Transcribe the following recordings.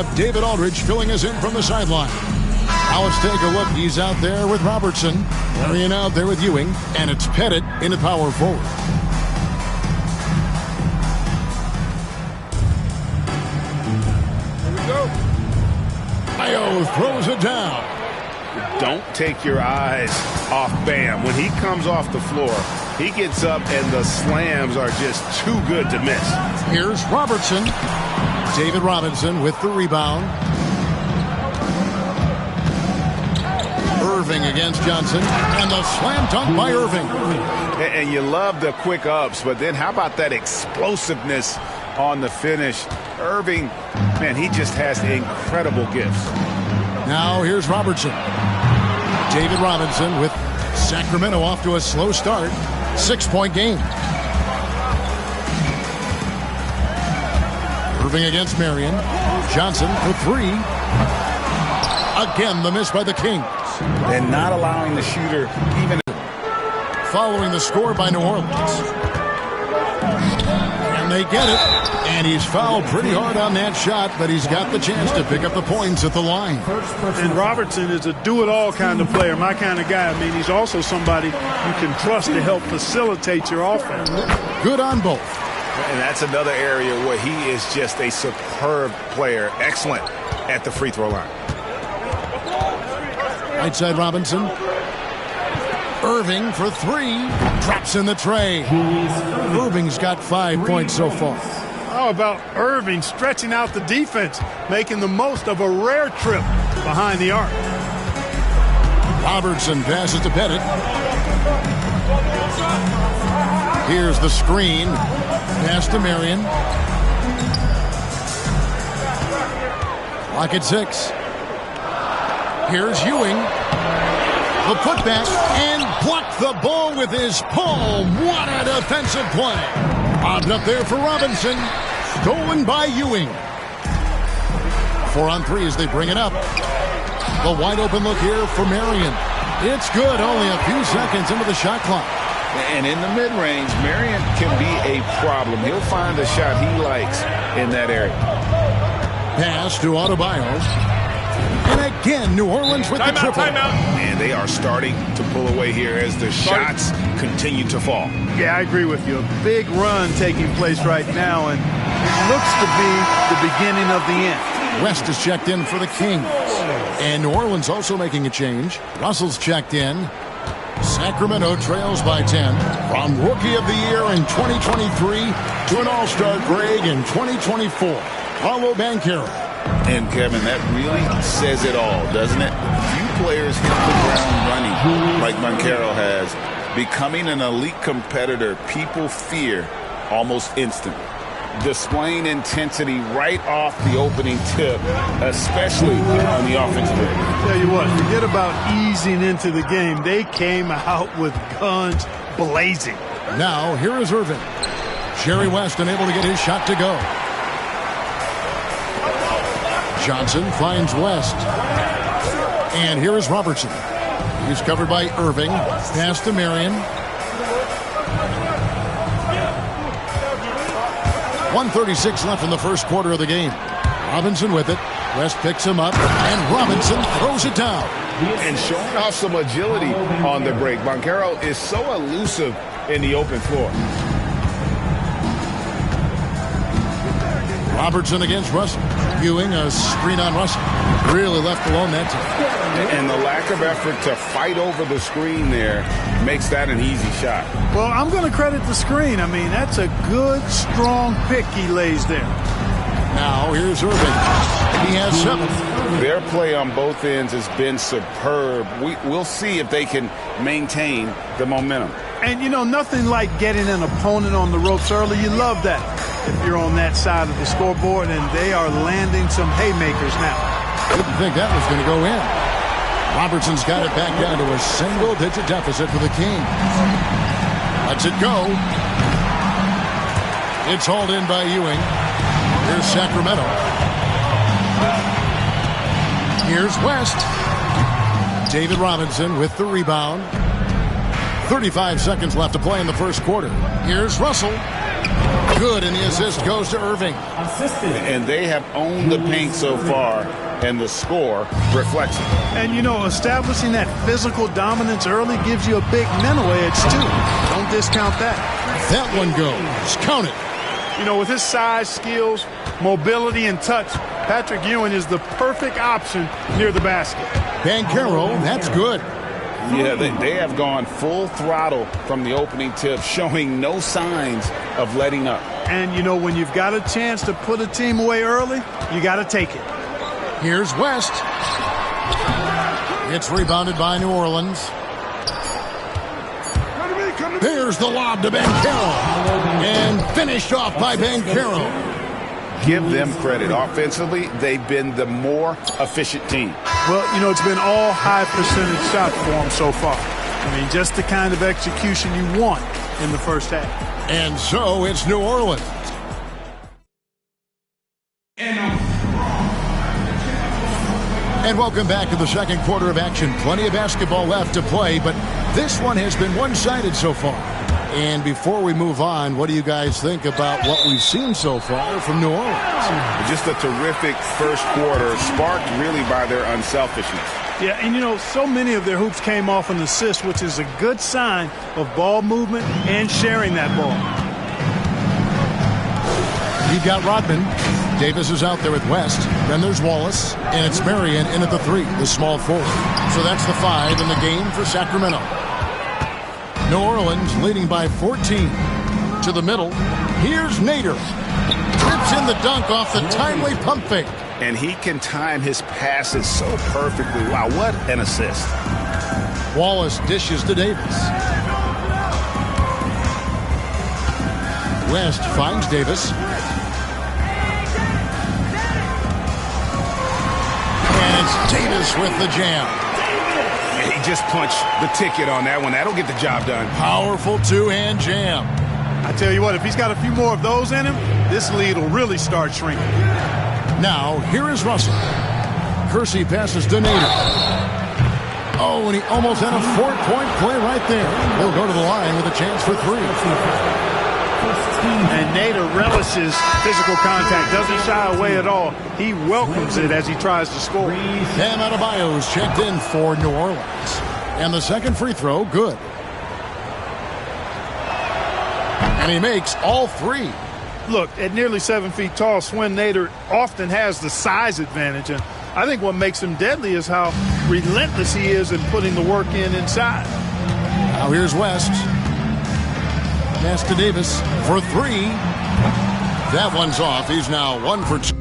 have David Aldridge filling us in from the sideline. Now let's take a look. He's out there with Robertson. Marion out there with Ewing. And it's Pettit in the power forward. Here we go. Mayo throws it down. Don't take your eyes off Bam. When he comes off the floor, he gets up and the slams are just too good to miss. Here's Robertson. David Robinson with the rebound. Irving against Johnson. And the slam dunk by Irving. And you love the quick ups, but then how about that explosiveness on the finish? Irving, man, he just has incredible gifts. Now here's Robertson. David Robinson with Sacramento off to a slow start. 6-point game. Irving against Marion. Johnson for three. Again, the miss by the Kings. And not allowing the shooter even. Following the score by New Orleans. And they get it. And he's fouled pretty hard on that shot, but he's got the chance to pick up the points at the line. And Robertson is a do-it-all kind of player, my kind of guy. I mean, he's also somebody you can trust to help facilitate your offense. Good on both. And that's another area where he is just a superb player. Excellent at the free throw line. Right side Robinson. Irving for three. Drops in the tray. Irving's got 5 points so far. How about Irving stretching out the defense, making the most of a rare trip behind the arc? Robertson passes to Pettit. Here's the screen. Pass to Marion. Clock at 6. Here's Ewing. The putback and blocked the ball with his palm. What a defensive play. Bobbed up there for Robinson. Stolen by Ewing. 4 on 3 as they bring it up. The wide open look here for Marion. It's good. Only a few seconds into the shot clock. And in the mid-range, Marion can be a problem. He'll find the shot he likes in that area. Pass to Adebayo. And again, New Orleans with the triple. And they are starting to pull away here as the shots continue to fall. Yeah, I agree with you. A big run taking place right now, and it looks to be the beginning of the end. West is checked in for the Kings. And New Orleans also making a change. Russell's checked in. Sacramento trails by 10. From Rookie of the Year in 2023 to an All-Star grade in 2024. Paolo Banchero. And, Kevin, that really says it all, doesn't it? Few players hit the ground running like Banchero has. Becoming an elite competitor, people fear almost instantly. Displaying intensity right off the opening tip, especially on the offensive end. Tell you what, forget about easing into the game. They came out with guns blazing. Now, here is Irving. Jerry West unable to get his shot to go. Johnson finds West. And here is Robertson. He's covered by Irving. Pass to Marion. 1:36 left in the first quarter of the game. Robinson with it. West picks him up. And Robinson throws it down. And showing off some agility on the break. Banchero is so elusive in the open floor. Robertson against Russell. Ewing, a screen on Russell. Really left alone that time. And the lack of effort to fight over the screen there makes that an easy shot. Well, I'm going to credit the screen. I mean, that's a good, strong pick he lays there. Now, here's Irving. He has 7. Their play on both ends has been superb. We'll see if they can maintain the momentum. And, you know, nothing like getting an opponent on the ropes early. You love that if you're on that side of the scoreboard, and they are landing some haymakers now. Didn't think that was going to go in. Robertson's got it back down to a single-digit deficit for the Kings. Lets it go. It's hauled in by Ewing. Here's Sacramento. Here's West. David Robinson with the rebound. 35 seconds left to play in the first quarter. Here's Russell. Good, and the assist goes to Irving. And they have owned the paint so far, and the score reflects it. And, you know, establishing that physical dominance early gives you a big mental edge, too. Don't discount that. That one goes. Count it. You know, with his size, skills, mobility, and touch, Patrick Ewing is the perfect option near the basket. Banchero, that's good. Yeah, they have gone full throttle from the opening tip, showing no signs of letting up. And, you know, when you've got a chance to put a team away early, you got to take it. Here's West. It's rebounded by New Orleans. There's the lob to Banchero. And finished off by Banchero. Give them credit. Offensively, they've been the more efficient team. Well, you know, it's been all high percentage shots for them so far. I mean, just the kind of execution you want in the first half. And so it's New Orleans. And welcome back to the second quarter of action. Plenty of basketball left to play, but this one has been one-sided so far. And before we move on, what do you guys think about what we've seen so far from New Orleans? Just a terrific first quarter, sparked really by their unselfishness. Yeah, and you know, so many of their hoops came off an assist, which is a good sign of ball movement and sharing that ball. You've got Rodman. Davis is out there with West. Then there's Wallace. And it's Marion in at the 3, the small forward. So that's the 5 in the game for Sacramento. New Orleans leading by 14. To the middle. Here's Nader. Trips in the dunk off the timely pump fake. And he can time his passes so perfectly. Wow, what an assist. Wallace dishes to Davis. West finds Davis. And it's Davis with the jam. He just punched the ticket on that one. That'll get the job done. Powerful two-hand jam. I tell you what, if he's got a few more of those in him, this lead will really start shrinking. Now, here is Russell. Kersey passes to Nader. Oh, and he almost had a 4-point play right there. He'll go to the line with a chance for 3. And Nader relishes physical contact, doesn't shy away at all. He welcomes it as he tries to score. Bam Adebayo's checked in for New Orleans. And the second free throw, good. And he makes all 3. Look, at nearly 7 feet tall, Swin Nader often has the size advantage. And I think what makes him deadly is how relentless he is in putting the work in inside. Now here's West. Pass to Davis for 3. That one's off. He's now 1 for 2.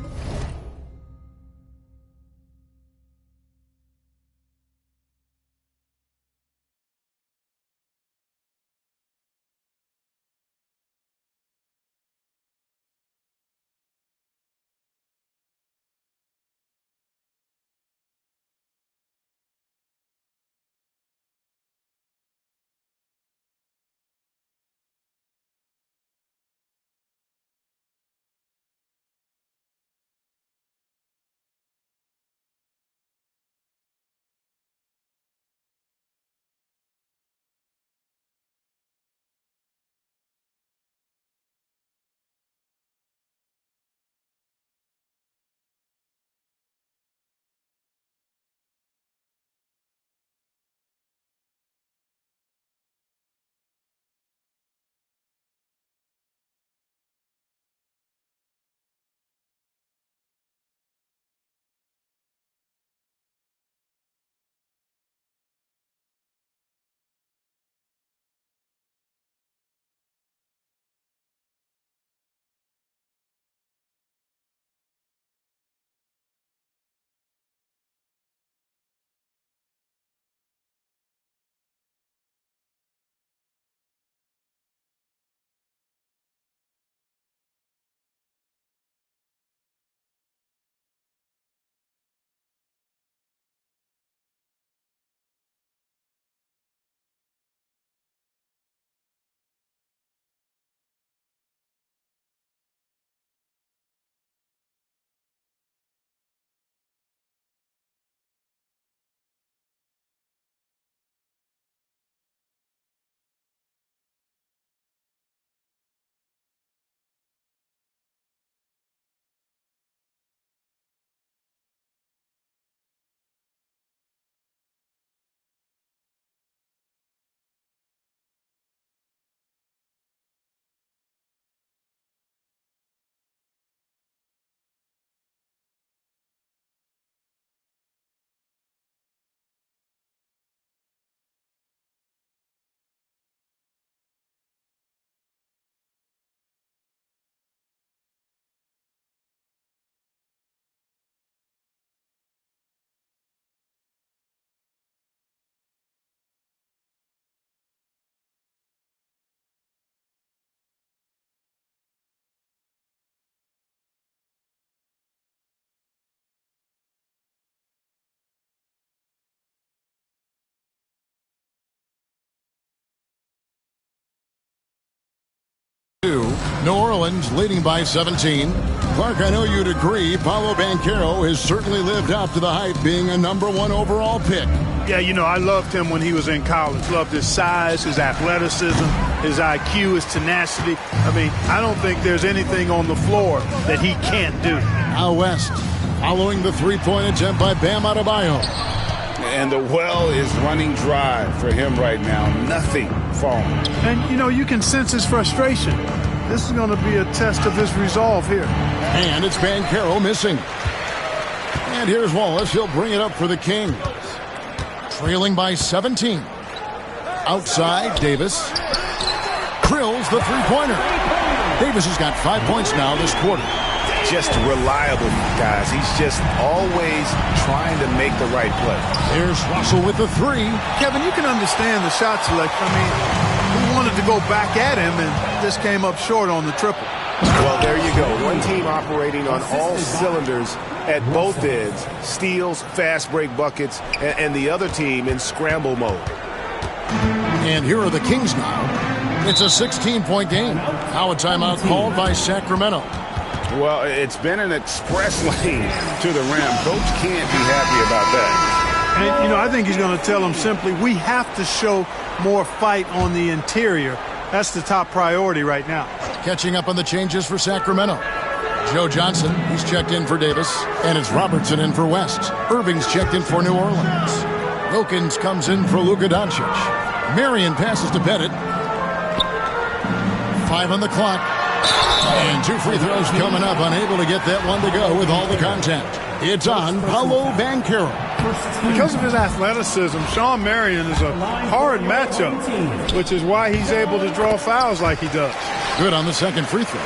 New Orleans leading by 17. Clark, I know you'd agree, Paolo Banchero has certainly lived up to the hype being a #1 overall pick. Yeah, you know, I loved him when he was in college. Loved his size, his athleticism, his IQ, his tenacity. I mean, I don't think there's anything on the floor that he can't do. Out west, following the three-point attempt by Bam Adebayo. And the well is running dry for him right now. Nothing falling. And, you know, you can sense his frustration. This is going to be a test of his resolve here. And it's Banchero missing. And here's Wallace. He'll bring it up for the Kings. Trailing by 17. Outside, Davis. Drills the three-pointer. Davis has got 5 points now this quarter. Just reliable, guys. He's just always trying to make the right play. Here's Russell with the three. Kevin, you can understand the shot selection. I mean, he wanted to go back at him, and this came up short on the triple. Well, there you go. One team operating on all cylinders at both ends. Steals, fast break buckets, and the other team in scramble mode. And here are the Kings now. It's a 16-point game. Now a timeout called by Sacramento. Well, it's been an express lane to the rim. Coach can't be happy about that. And, you know, I think he's going to tell them simply, we have to show more fight on the interior. That's the top priority right now. Catching up on the changes for Sacramento. Joe Johnson, he's checked in for Davis. And it's Robertson in for West. Irving's checked in for New Orleans. Wilkins comes in for Luka Doncic. Marion passes to Bennett. 5 on the clock. And 2 free throws coming up. Unable to get that one to go with all the contact. It's on Paolo Banchero. Because of his athleticism, Shawn Marion is a hard matchup, which is why he's able to draw fouls like he does. Good on the second free throw.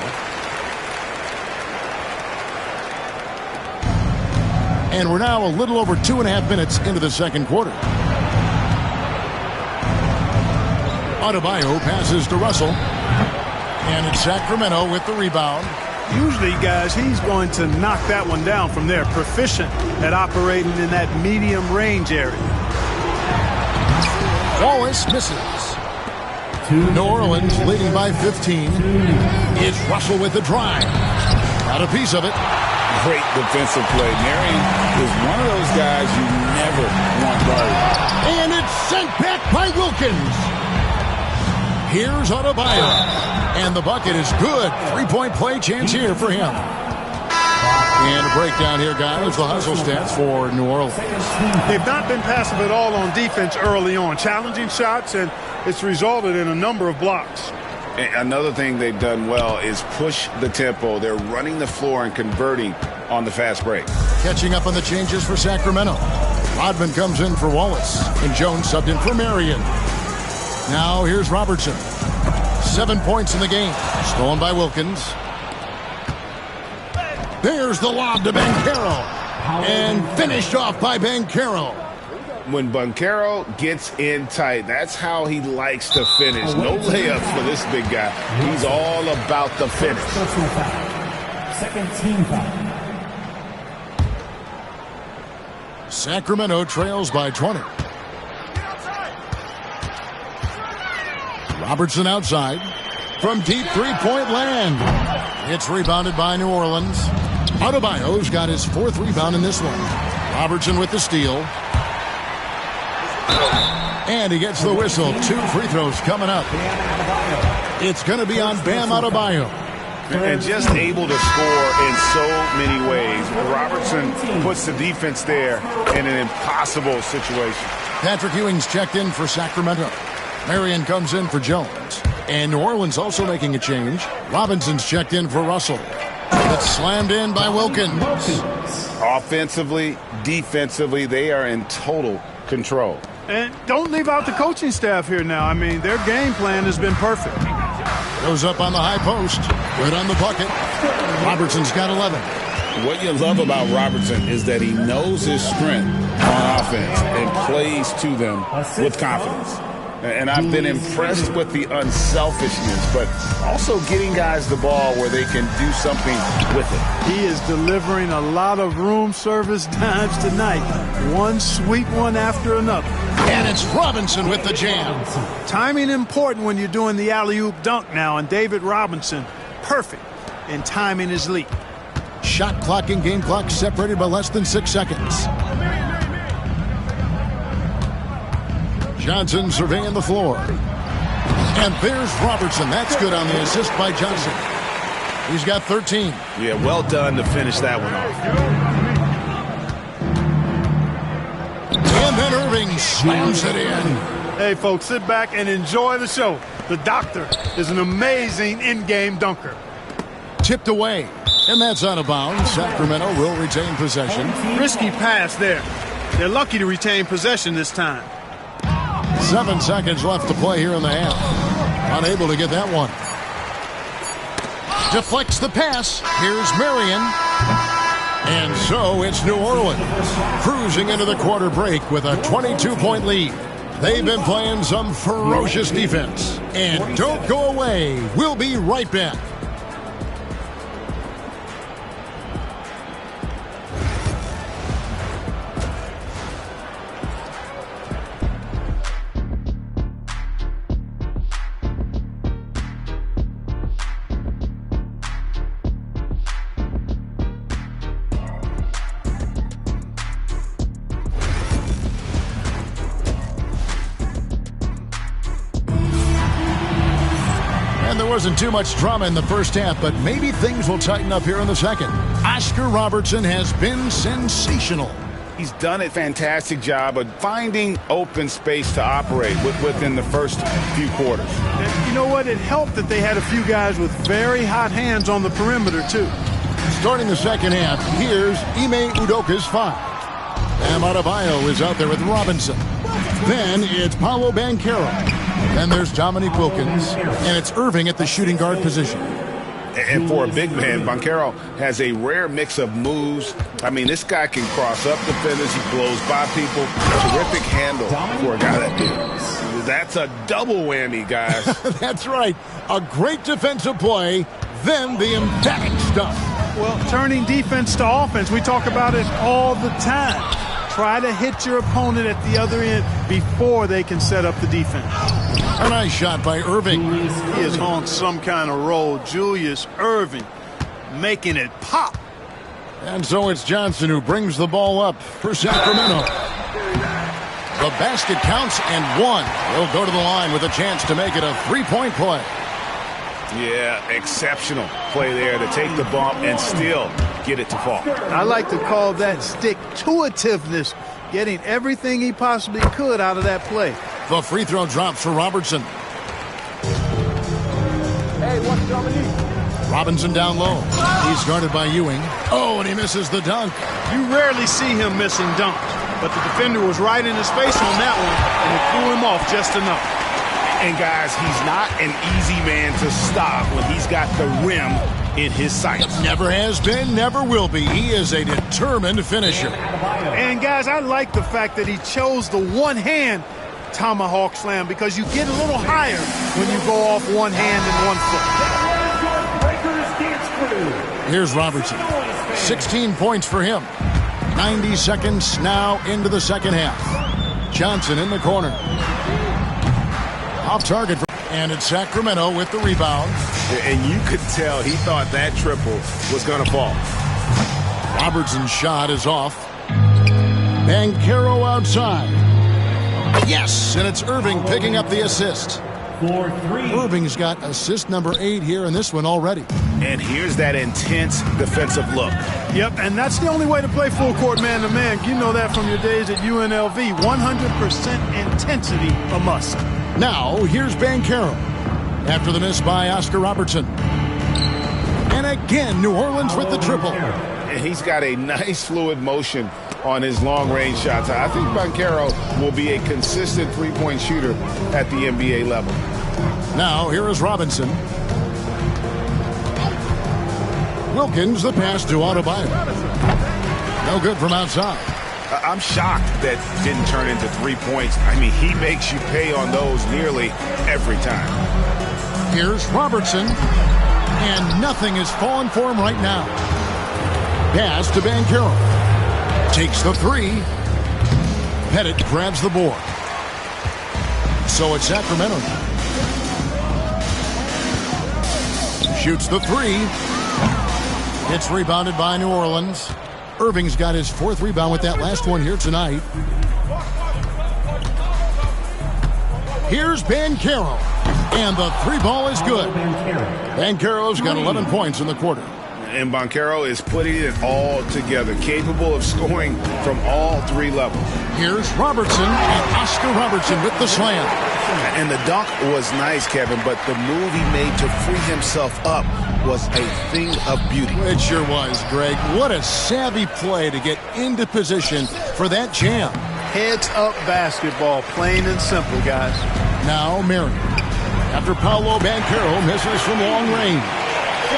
And we're now a little over 2.5 minutes into the second quarter. Adebayo passes to Russell. And it's Sacramento with the rebound. Usually, guys, he's going to knock that one down from there. Proficient at operating in that medium range area. Wallace misses. New Orleans leading by 15. It's Russell with the drive. Got a piece of it. Great defensive play. Marion is one of those guys you never want guarded. And it's sent back by Wilkins. Here's Adebayo. And the bucket is good. 3-point play chance here for him. And a breakdown here, guys. The hustle stats for New Orleans. They've not been passive at all on defense early on. Challenging shots, and it's resulted in a number of blocks. Another thing they've done well is push the tempo. They're running the floor and converting on the fast break. Catching up on the changes for Sacramento. Rodman comes in for Wallace. And Jones subbed in for Marion. Now here's Robertson. 7 points in the game. Stolen by Wilkins. There's the lob to Banchero. And finished off by Banchero. When Banchero gets in tight, that's how he likes to finish. No layups for this big guy. He's all about the finish. Second team foul. Sacramento trails by 20. Robertson outside. From deep three-point land. It's rebounded by New Orleans. Adebayo's got his 4th rebound in this one. Robertson with the steal. And he gets the whistle. 2 free throws coming up. It's going to be on Bam Adebayo. And just able to score in so many ways. Robertson puts the defense there in an impossible situation. Patrick Ewing's checked in for Sacramento. Marion comes in for Jones. And New Orleans also making a change. Robinson's checked in for Russell. It's slammed in by Wilkins. Offensively, defensively, they are in total control. And don't leave out the coaching staff here now. I mean, their game plan has been perfect. Goes up on the high post. Good on the bucket. Robertson's got 11. What you love about Robertson is that he knows his strength on offense and plays to them with confidence. And I've been impressed with the unselfishness, but also getting guys the ball where they can do something with it. He is delivering a lot of room service dimes tonight. One sweet one after another. And it's Robinson with the jam. Timing important when you're doing the alley-oop dunk now, and David Robinson perfect in timing his leap. Shot clock and game clock separated by less than 6 seconds. Johnson surveying the floor. And there's Robertson. That's good on the assist by Johnson. He's got 13. Yeah, well done to finish that one off. And then Irving slams it in. Hey, folks, sit back and enjoy the show. The doctor is an amazing in-game dunker. Tipped away. And that's out of bounds. Sacramento will retain possession. Risky pass there. They're lucky to retain possession this time. 7 seconds left to play here in the half. Unable to get that one. Deflects the pass. Here's Marion. And so it's New Orleans cruising into the quarter break with a 22-point lead. They've been playing some ferocious defense. And don't go away. We'll be right back. Wasn't too much drama in the first half, but maybe things will tighten up here in the second. Oscar Robertson has been sensational. He's done a fantastic job of finding open space to operate within the first few quarters. And you know what? It helped that they had a few guys with very hot hands on the perimeter, too. Starting the second half, here's Ime Udoka's five. Bam Adebayo is out there with Robinson. Then it's Paolo Banchero. Then there's Dominique Wilkins, and it's Irving at the shooting guard position. And for a big man, Banchero has a rare mix of moves. I mean, this guy can cross up defenders. He blows by people. Terrific handle for a guy that big. That's a double whammy, guys. That's right. A great defensive play, then the emphatic stuff. Well, turning defense to offense, we talk about it all the time. Try to hit your opponent at the other end before they can set up the defense. A nice shot by Irving. He is on some kind of roll. Julius Irving making it pop. And so it's Johnson who brings the ball up for Sacramento. The basket counts and one. He'll go to the line with a chance to make it a three-point play. Yeah, exceptional play there to take the bump and still get it to fall. I like to call that stick-to-itiveness, getting everything he possibly could out of that play. The free throw drops for Robertson. Hey, what's Dominique? Robinson down low. He's guarded by Ewing. Oh, and he misses the dunk. You rarely see him missing dunks, but the defender was right in his face on that one, and it threw him off just enough. And guys, he's not an easy man to stop when he's got the rim in his sights. Never has been, never will be. He is a determined finisher. And guys, I like the fact that he chose the one-hand tomahawk slam because you get a little higher when you go off one hand and 1 foot. Here's Robertson. 16 points for him. 90 seconds now into the second half. Johnson in the corner. Off target, and it's Sacramento with the rebound. And you could tell he thought that triple was going to fall. Robertson's shot is off. Banchero outside. Yes, and it's Irving picking up the assist. Irving's got assist number 8 here in this one already. And here's that intense defensive look. Yep, and that's the only way to play full court man-to-man. You know that from your days at UNLV. 100% intensity a must. Now, here's Banchero after the miss by Oscar Robertson. And again, New Orleans with the triple. And he's got a nice fluid motion on his long-range shots. I think Banchero will be a consistent three-point shooter at the NBA level. Now, here is Robinson. Wilkins, the pass to Adebayo. No good from outside. I'm shocked that didn't turn into 3 points. I mean, he makes you pay on those nearly every time. Here's Robertson. And nothing is falling for him right now. Pass to Banchero. Takes the three. Pettit grabs the board. So it's Sacramento. Shoots the three. It's rebounded by New Orleans. Irving's got his 4th rebound with that last one here tonight. Here's Banchero. And the 3 ball is good. Banchero's got 11 points in the quarter. And Banchero is putting it all together, capable of scoring from all 3 levels. Here's Robertson, and Oscar Robertson with the slam. And the dunk was nice, Kevin, but the move he made to free himself up was a thing of beauty. It sure was, Greg. What a savvy play to get into position for that jam. Heads-up basketball, plain and simple, guys. Now Marion. After Paolo Banchero misses from long range.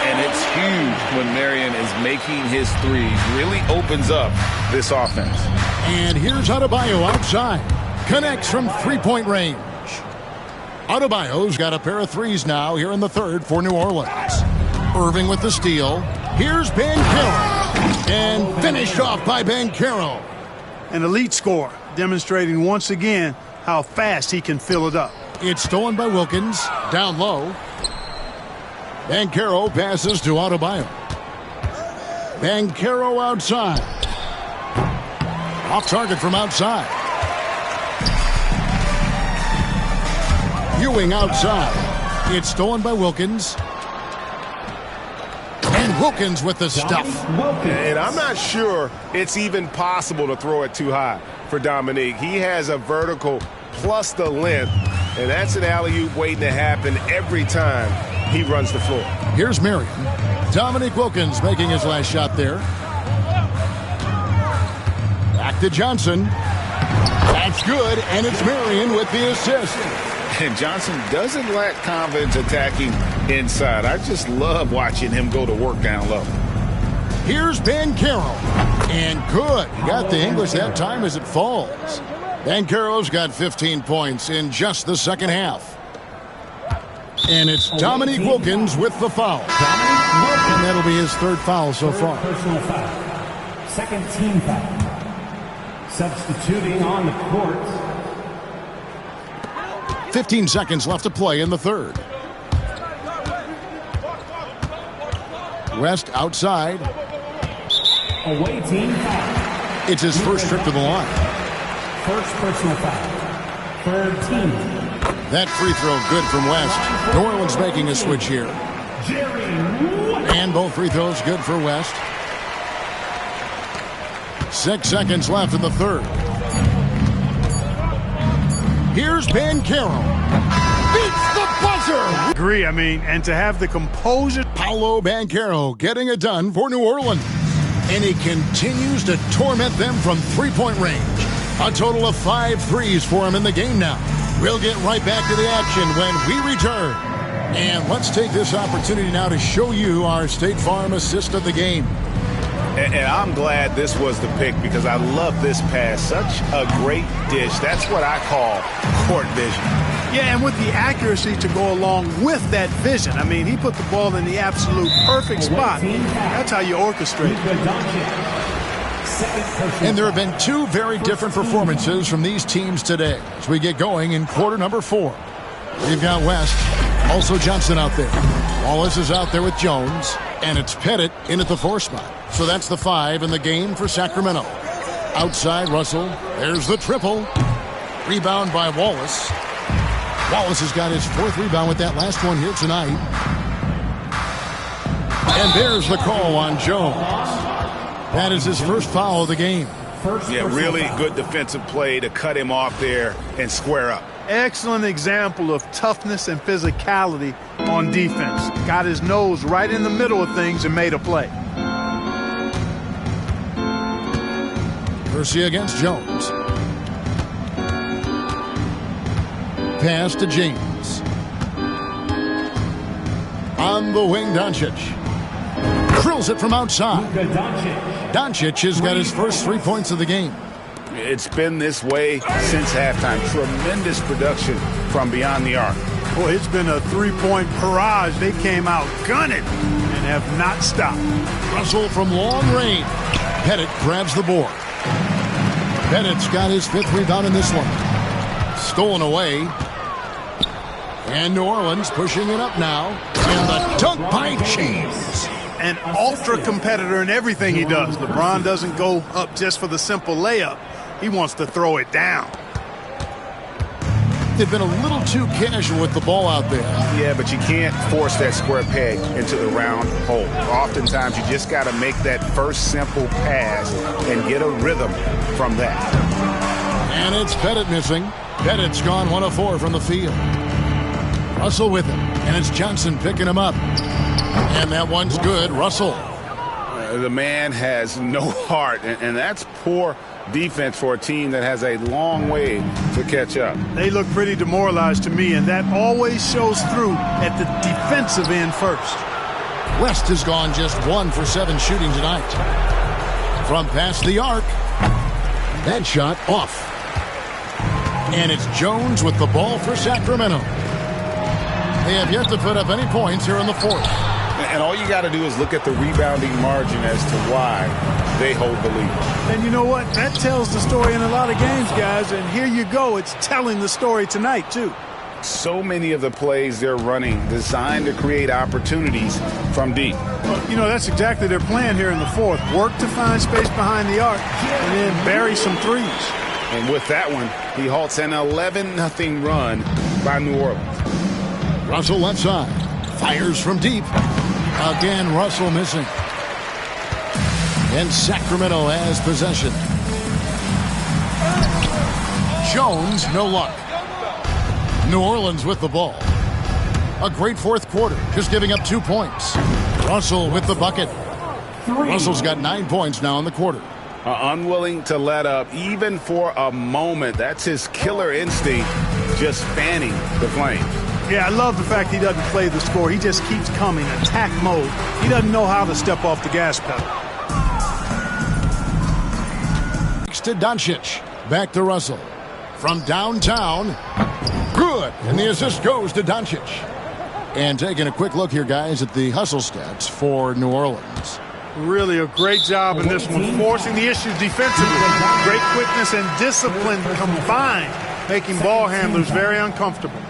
And it's huge when Marion is making his threes. Really opens up this offense. And here's Adebayo outside. Connects from 3-point range. Adebayo's got a pair of threes now here in the 3rd for New Orleans. Irving with the steal. Here's Banchero. And finished off by Banchero. An elite scorer, demonstrating once again how fast he can fill it up. It's stolen by Wilkins. Down low. Banchero passes to Adebayo. Banchero outside. Off target from outside. Ewing outside. It's stolen by Wilkins. And Wilkins with the stuff. And I'm not sure it's even possible to throw it too high for Dominique. He has a vertical plus the length, and that's an alley-oop waiting to happen every time he runs the floor. Here's Marion. Dominique Wilkins making his last shot there. Back to Johnson. That's good, and it's Marion with the assist. And Johnson doesn't lack confidence attacking inside. I just love watching him go to work down low. Here's Banchero. And good. He got the English that time as it falls. Banchero's got 15 points in just the second half. And it's Dominique Wilkins with the foul. And that'll be his 3rd foul so far. Personal foul. 2nd team foul. Substituting on the court. 15 seconds left to play in the 3rd. West outside. Away team foul. It's his first trip to the line. 1st personal foul. 3rd team. That free throw good from West. New Orleans making a switch here. And both free throws good for West. 6 seconds left in the 3rd. Here's Banchero. Beats the buzzer. Agree, and to have the composure. Paolo Banchero getting it done for New Orleans. And he continues to torment them from 3-point range. A total of 5 threes for him in the game now. We'll get right back to the action when we return. And let's take this opportunity now to show you our State Farm assist of the game. And I'm glad this was the pick because I love this pass. Such a great dish. That's what I call court vision. Yeah, and with the accuracy to go along with that vision. He put the ball in the absolute perfect spot. That's how you orchestrate. And there have been 2 very different performances from these teams today as we get going in quarter number 4. We've got West, also Johnson out there. Wallace is out there with Jones, and it's Pettit in at the 4 spot. So that's the 5 in the game for Sacramento. Outside Russell, there's the triple. Rebound by Wallace. Wallace has got his 4th rebound with that last one here tonight. And there's the call on Jones. That is his first foul of the game. Yeah, really good defensive play to cut him off there and square up. Excellent example of toughness and physicality on defense. Got his nose right in the middle of things and made a play. Percy against Jones. Pass to James. On the wing, Doncic. Drills it from outside. Doncic has got his first 3 points of the game. It's been this way since halftime. Tremendous production from beyond the arc. Boy, it's been a 3-point barrage. They came out gunning and have not stopped. Russell from long range. Pettit grabs the board. Pettit's got his 5th rebound in this one. Stolen away. And New Orleans pushing it up now. And the dunk by James. An ultra competitor in everything he does. LeBron doesn't go up just for the simple layup. He wants to throw it down. They've been a little too casual with the ball out there. Yeah, but you can't force that square peg into the round hole. Oftentimes, you just got to make that first simple pass and get a rhythm from that. And it's Pettit missing. Pettit's gone 1 of 4 from the field. Russell with him, and it's Johnson picking him up. And that one's good. Russell. The man has no heart, and that's poor defense for a team that has a long way to catch up. They look pretty demoralized to me, and that always shows through at the defensive end first. West has gone just 1 for 7 shooting tonight. From past the arc. That shot off. And it's Jones with the ball for Sacramento. They have yet to put up any points here in the fourth. And all you got to do is look at the rebounding margin as to why they hold the lead. And you know what? That tells the story in a lot of games, guys. And here you go. It's telling the story tonight, too. So many of the plays they're running designed to create opportunities from deep. Well, you know, that's exactly their plan here in the fourth. Work to find space behind the arc and then bury some threes. And with that one, he halts an 11-0 run by New Orleans. Russell left side. Fires from deep. Again, Russell missing. And Sacramento has possession. Jones, no luck. New Orleans with the ball. A great fourth quarter, just giving up 2 points. Russell with the bucket. Russell's got 9 points now in the quarter. Unwilling to let up, even for a moment. That's his killer instinct, just fanning the flame. Yeah, I love the fact he doesn't play the score. He just keeps coming, attack mode. He doesn't know how to step off the gas pedal. To Doncic. Back to Russell. From downtown. Good. And the assist goes to Doncic. And taking a quick look here, guys, at the hustle stats for New Orleans. Really a great job in this one, forcing the issues defensively. Great quickness and discipline combined, making ball handlers very uncomfortable.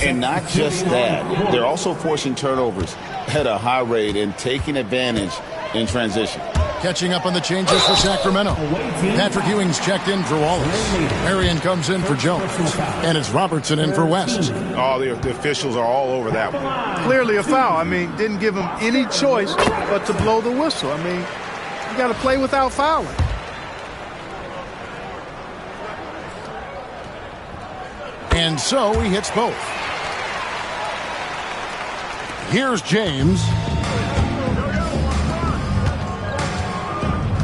And not just that, they're also forcing turnovers at a high rate and taking advantage in transition. Catching up on the changes for Sacramento. Patrick Ewing's checked in for Wallace. Marion comes in for Jones. And it's Robertson in for West. Oh, the officials are all over that one. Clearly a foul. I mean, didn't give him any choice but to blow the whistle. I mean, you got to play without fouling. And so he hits both. Here's James.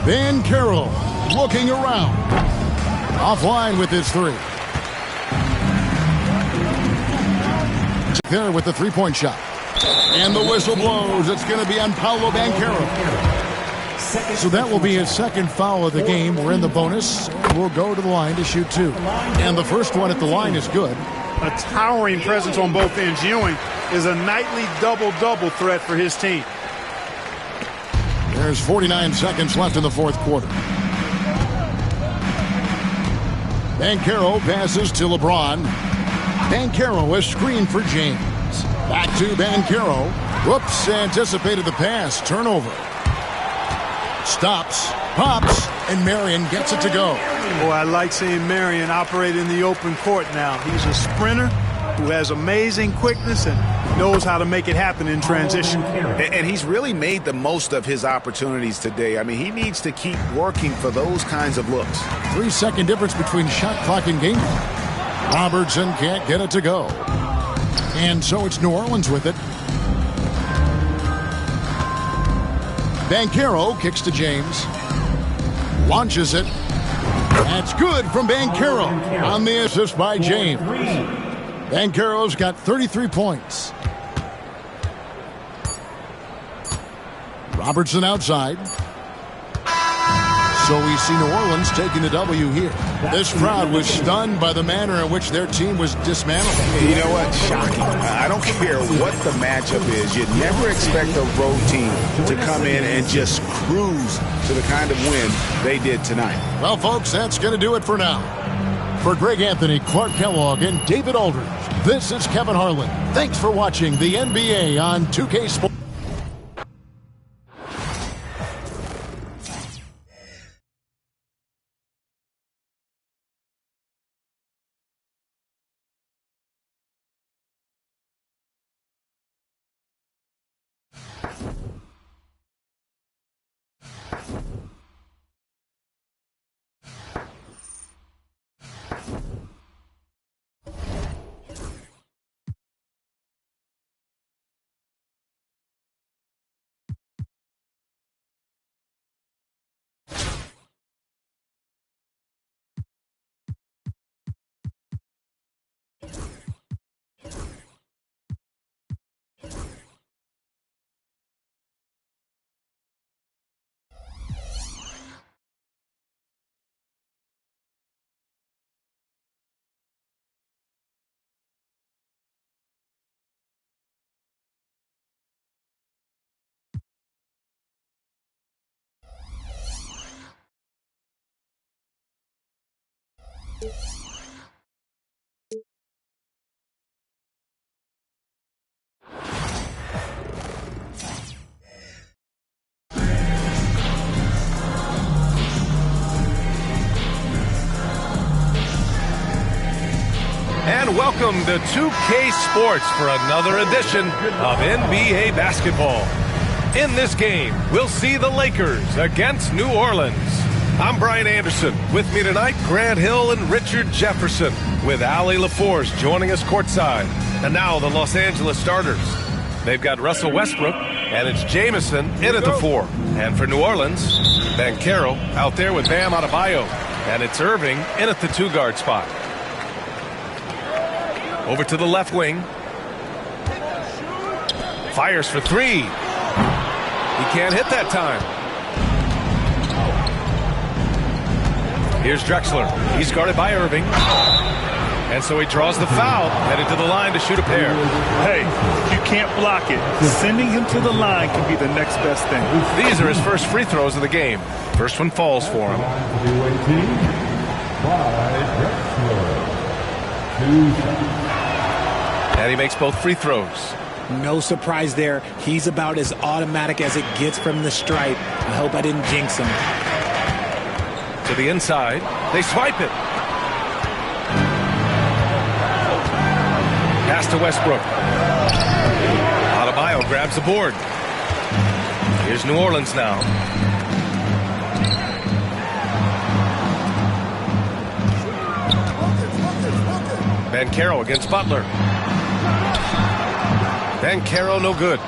Banchero looking around. Offline with his three. There with the three-point shot. And the whistle blows. It's going to be on Paolo Banchero. So that will be his second foul of the game. We're in the bonus. We'll go to the line to shoot 2. And the first one at the line is good. A towering presence on both ends. Ewing is a nightly double-double threat for his team. There's 49 seconds left in the fourth quarter. Banchero passes to LeBron. Banchero is screened for James. Back to Banchero. Whoops, anticipated the pass. Turnover. Stops, pops, and Marion gets it to go. Boy, I like seeing Marion operate in the open court now. He's a sprinter who has amazing quickness and knows how to make it happen in transition. And he's really made the most of his opportunities today. I mean, he needs to keep working for those kinds of looks. 3-second difference between shot clock and game clock. Robertson can't get it to go. And so it's New Orleans with it. Banchero kicks to James. Launches it. That's good from Banchero on the assist by James. Banchero's got 33 points. Robertson outside. So we see New Orleans taking the W here. This crowd was stunned by the manner in which their team was dismantled. You know what? Shocking. I don't care what the matchup is. You'd never expect a road team to come in and just cruise to the kind of win they did tonight. Well, folks, that's going to do it for now. For Greg Anthony, Clark Kellogg, and David Aldridge, this is Kevin Harlan. Thanks for watching the NBA on 2K Sports. And welcome to 2K Sports for another edition of NBA basketball. In this game, we'll see the Lakers against New Orleans. I'm Brian Anderson. With me tonight, Grant Hill and Richard Jefferson, with Allie LaForce joining us courtside. And now the Los Angeles starters. They've got Russell Westbrook, and it's Jamison in at the 4. And for New Orleans, Banchero out there with Bam Adebayo. And it's Irving in at the 2-guard spot. Over to the left wing. Fires for 3. He can't hit that time. Here's Drexler. He's guarded by Irving. And so he draws the foul, headed to the line to shoot a pair. Hey, you can't block it. Sending him to the line can be the next best thing. These are his first free throws of the game. First one falls for him. And he makes both free throws. No surprise there. He's about as automatic as it gets from the stripe. I hope I didn't jinx him. To the inside. They swipe it. Pass to Westbrook. Adebayo grabs the board. Here's New Orleans now. Banchero against Butler. Banchero no good.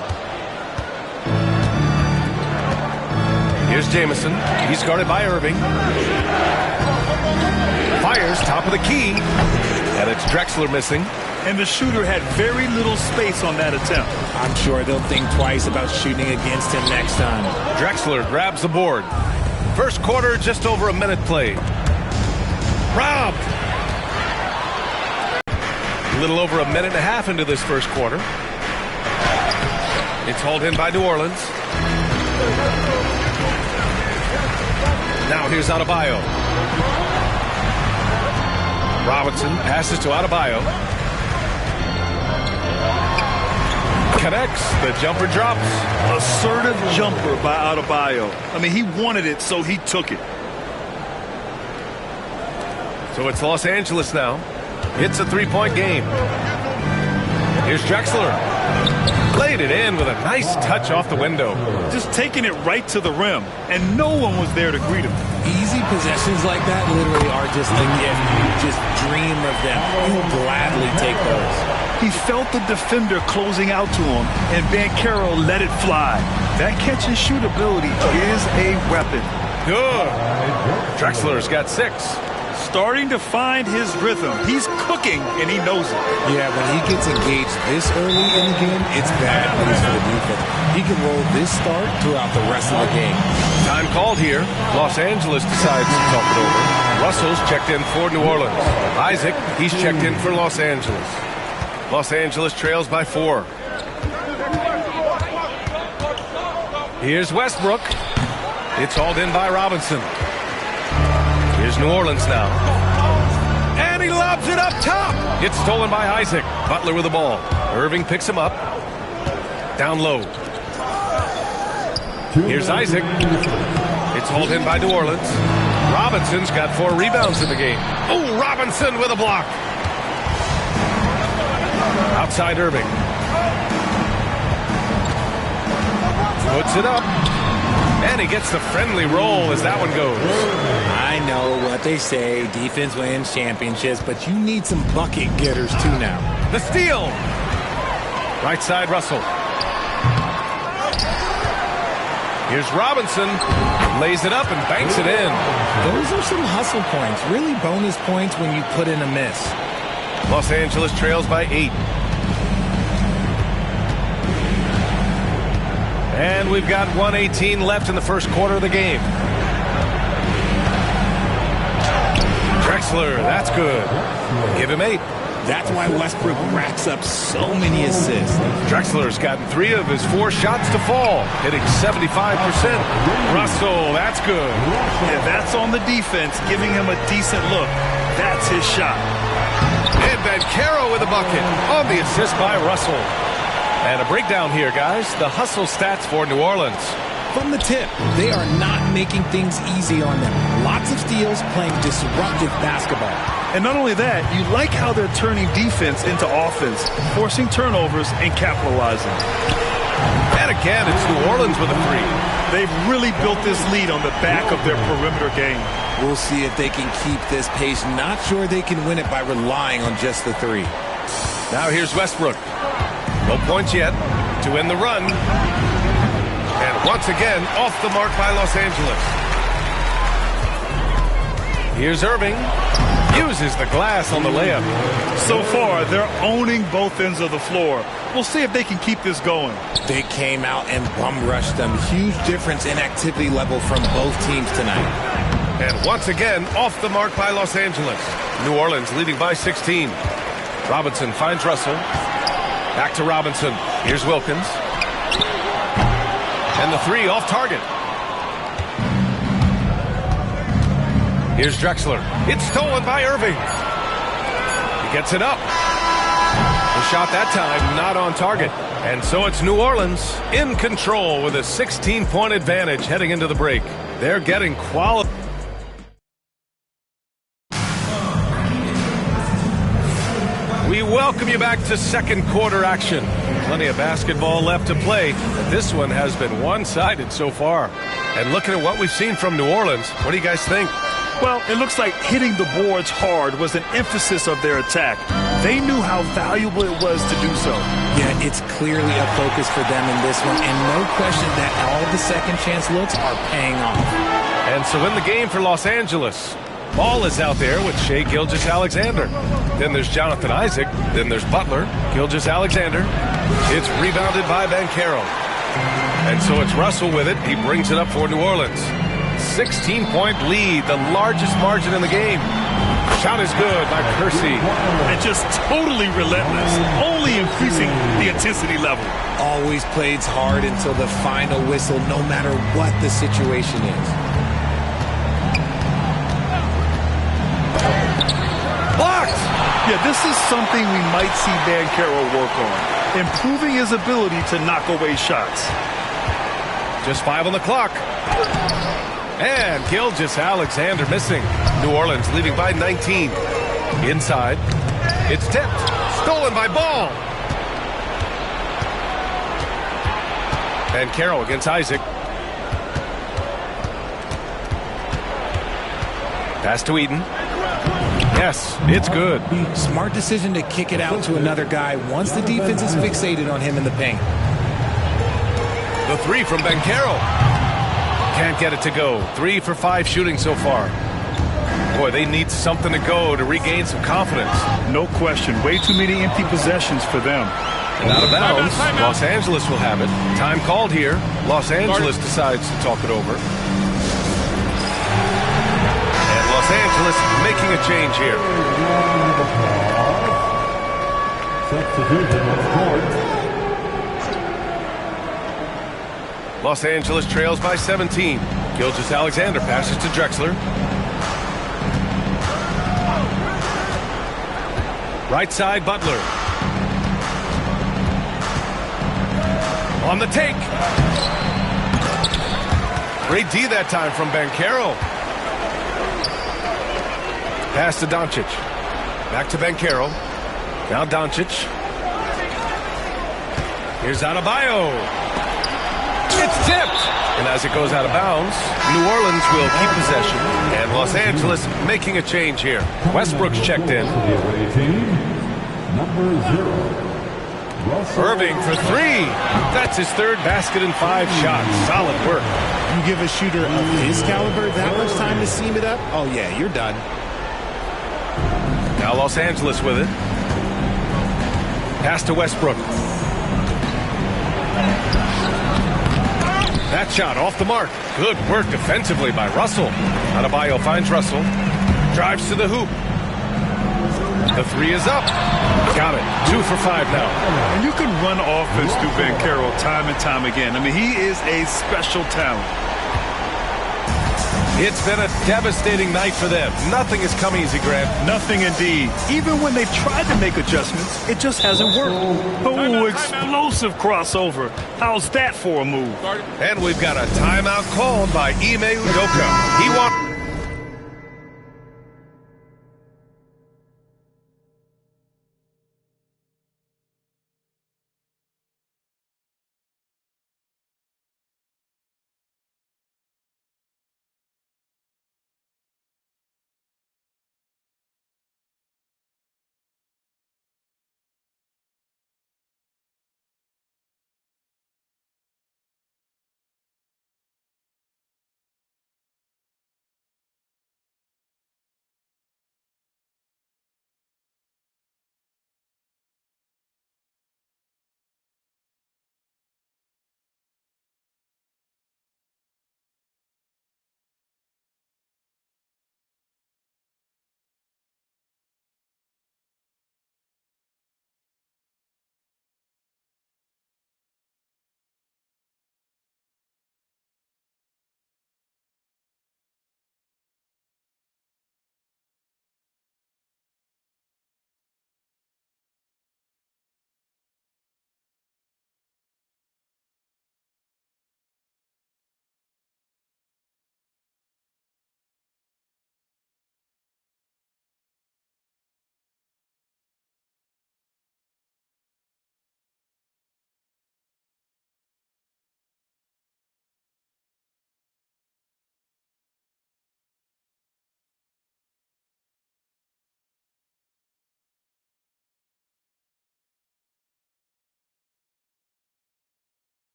Here's Jamison. He's guarded by Irving. Fires, top of the key. And it's Drexler missing. And the shooter had very little space on that attempt. I'm sure they'll think twice about shooting against him next time. Drexler grabs the board. First quarter, just over a minute played. Robbed. A little over a minute and a half into this first quarter. It's hauled in by New Orleans. Now here's Adebayo. Robinson passes to Adebayo. Connects. The jumper drops. Assertive jumper by Adebayo. I mean, he wanted it, so he took it. So it's Los Angeles now. It's a 3-point game. Here's Drexler. Laid it in with a nice touch off the window. Just taking it right to the rim, and no one was there to greet him. Easy possessions like that literally are just a gift. You just dream of them. You gladly take those. He felt the defender closing out to him, and Banchero let it fly. That catch-and-shoot ability is a weapon. Good. Drexler's got 6. Starting to find his rhythm. He's cooking, and he knows it. Yeah, when he gets engaged this early in the game, it's bad news for the defense. He can roll this start throughout the rest of the game. Time called here. Los Angeles decides to talk it over. Russell's checked in for New Orleans. Isaac, he's checked in for Los Angeles. Los Angeles trails by 4. Here's Westbrook. It's hauled in by Robinson. Here's New Orleans now. he lobs it up top. It's stolen by Isaac. Butler with the ball. Irving picks him up. Down low. Here's Isaac. It's hauled in by New Orleans. Robinson's got 4 rebounds in the game. Oh, Robinson with a block. Outside Irving. Puts it up. And he gets the friendly roll as that one goes. I know what they say, defense wins championships, but you need some bucket getters too now. The steal. Right side, Russell. Here's Robinson. Lays it up and banks it in. Those are some hustle points, really bonus points when you put in a miss. Los Angeles trails by 8. And we've got 1:18 left in the first quarter of the game. Drexler, that's good. Give him 8. That's why Westbrook racks up so many assists. Drexler's gotten 3 of his 4 shots to fall, hitting 75%. Russell, that's good. Yeah, that's on the defense, giving him a decent look. That's his shot. And Banchero with a bucket on the assist by Russell. And a breakdown here, guys. The hustle stats for New Orleans. From the tip, they are not making things easy on them. Lots of steals, playing disruptive basketball. And not only that, you like how they're turning defense into offense, forcing turnovers and capitalizing. And again, it's New Orleans with a 3. They've really built this lead on the back of their perimeter game. We'll see if they can keep this pace. Not sure they can win it by relying on just the 3. Now here's Westbrook. No points yet to win the run. And once again, off the mark by Los Angeles. Here's Irving. Uses the glass on the layup. So far, they're owning both ends of the floor. We'll see if they can keep this going. They came out and bum rushed them. Huge difference in activity level from both teams tonight. And once again, off the mark by Los Angeles. New Orleans leading by 16. Robinson finds Russell. Back to Robinson. Here's Wilkins. And the 3 off target. Here's Drexler. It's stolen by Irving. He gets it up. The shot that time not on target. And so it's New Orleans in control with a 16-point advantage heading into the break. They're getting quality. We welcome you back to second quarter action. Plenty of basketball left to play. This one has been one-sided so far. And looking at what we've seen from New Orleans, what do you guys think? Well, it looks like hitting the boards hard was an emphasis of their attack. They knew how valuable it was to do so. Yeah, it's clearly a focus for them in this one, and no question that all the second chance looks are paying off. And so in the game for Los Angeles, Ball is out there with Shai Gilgeous-Alexander. Then there's Jonathan Isaac. Then there's Butler. Gilgeous-Alexander. It's rebounded by Banchero. And so it's Russell with it. He brings it up for New Orleans. 16-point lead, the largest margin in the game. Shot is good by Kersey. And just totally relentless, only increasing the intensity level. Always plays hard until the final whistle, no matter what the situation is. Blocked! Yeah, this is something we might see Banchero work on, improving his ability to knock away shots. Just 5 on the clock. And Gilgeous-Alexander missing. New Orleans leading by 19. Inside. It's tipped. Stolen by Ball. And Carroll against Isaac. Pass to Eden. Yes, it's good. Smart decision to kick it out to another guy once the defense is fixated on him in the paint. The 3 from Banchero. Can't get it to go. 3 for 5 shooting so far. Boy, they need something to go to regain some confidence. No question. Way too many empty possessions for them. And out of bounds, Los Angeles will have it. Time called here. Los Angeles decides to talk it over. And Los Angeles making a change here. Los Angeles trails by 17. Gilgeous-Alexander passes to Drexler. Right side, Butler. On the take. Great D that time from Banchero. Pass to Doncic. Back to Banchero. Now Doncic. Here's Adebayo. It's tipped. And as it goes out of bounds, New Orleans will keep possession. And Los Angeles making a change here. Westbrook's checked in. Irving for three. That's his third basket in 5 shots. Solid work. You give a shooter of his caliber that much time to seam it up, oh yeah, you're done. Now Los Angeles with it. Pass to Westbrook. That shot off the mark. Good work defensively by Russell. Adebayo finds Russell. Drives to the hoop. The three is up. Got it. 2 for 5 now. And you can run offense through Banchero time and time again. I mean, he is a special talent. It's been a devastating night for them. Nothing has come easy, Grant. Nothing indeed. Even when they've tried to make adjustments, it just hasn't worked. Oh, explosive crossover. How's that for a move? And we've got a timeout called by Ime Udoka. He wants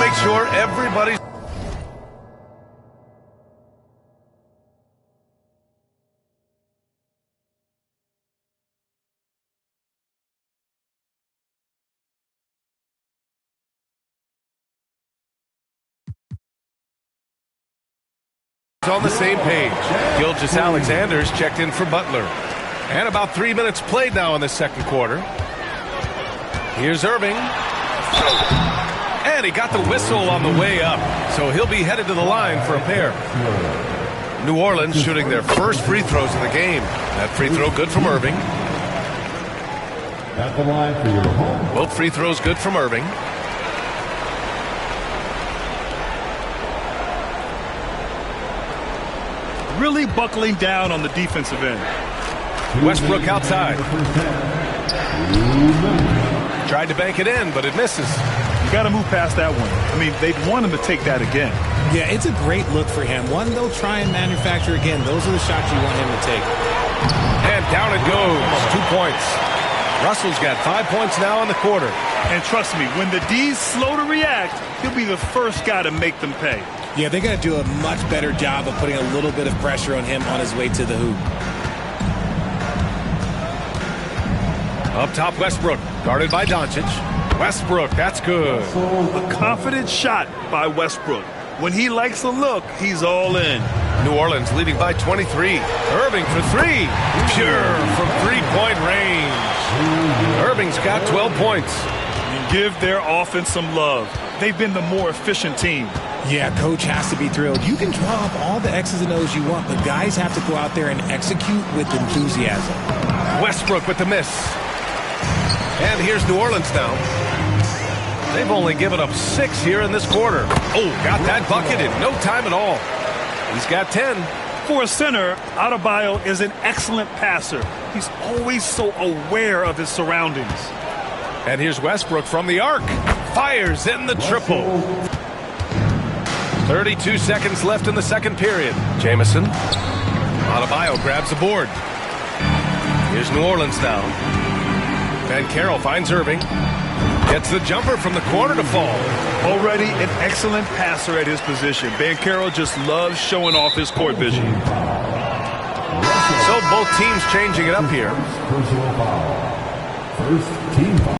make sure everybody's on the same page. Gilgeous-Alexander's checked in for Butler. And about 3 minutes played now in the second quarter. Here's Irving. And he got the whistle on the way up. So he'll be headed to the line for a pair. New Orleans shooting their first free throws of the game. That free throw good from Irving. At the line for your home. Both free throws good from Irving. Really buckling down on the defensive end. Westbrook outside. Tried to bank it in, but it misses. You got to move past that one. I mean, they'd want him to take that again. Yeah, it's a great look for him. One they'll try and manufacture again. Those are the shots you want him to take. And down it goes. 2 points. Russell's got 5 points now in the quarter. And trust me, when the D's slow to react, he'll be the first guy to make them pay. Yeah, they got to do a much better job of putting a little bit of pressure on him on his way to the hoop. Up top, Westbrook, guarded by Doncic. Westbrook, that's good. A confident shot by Westbrook. When he likes a look, he's all in. New Orleans leading by 23. Irving for three. Pure from three-point range. Irving's got 12 points. Give their offense some love. They've been the more efficient team. Yeah, coach has to be thrilled. You can draw up all the X's and O's you want, but guys have to go out there and execute with enthusiasm. Westbrook with the miss. And here's New Orleans now. They've only given up 6 here in this quarter. Oh, got that bucket in no time at all. He's got 10. For a center, Adebayo is an excellent passer. He's always so aware of his surroundings. And here's Westbrook from the arc. Fires in the triple. 32 seconds left in the second period. Jamison. Adebayo grabs the board. Here's New Orleans now. Van Carroll finds Irving. Gets the jumper from the corner to fall. Already an excellent passer at his position. Van Carroll just loves showing off his court vision. So both teams changing it up here. Personal foul. First team foul.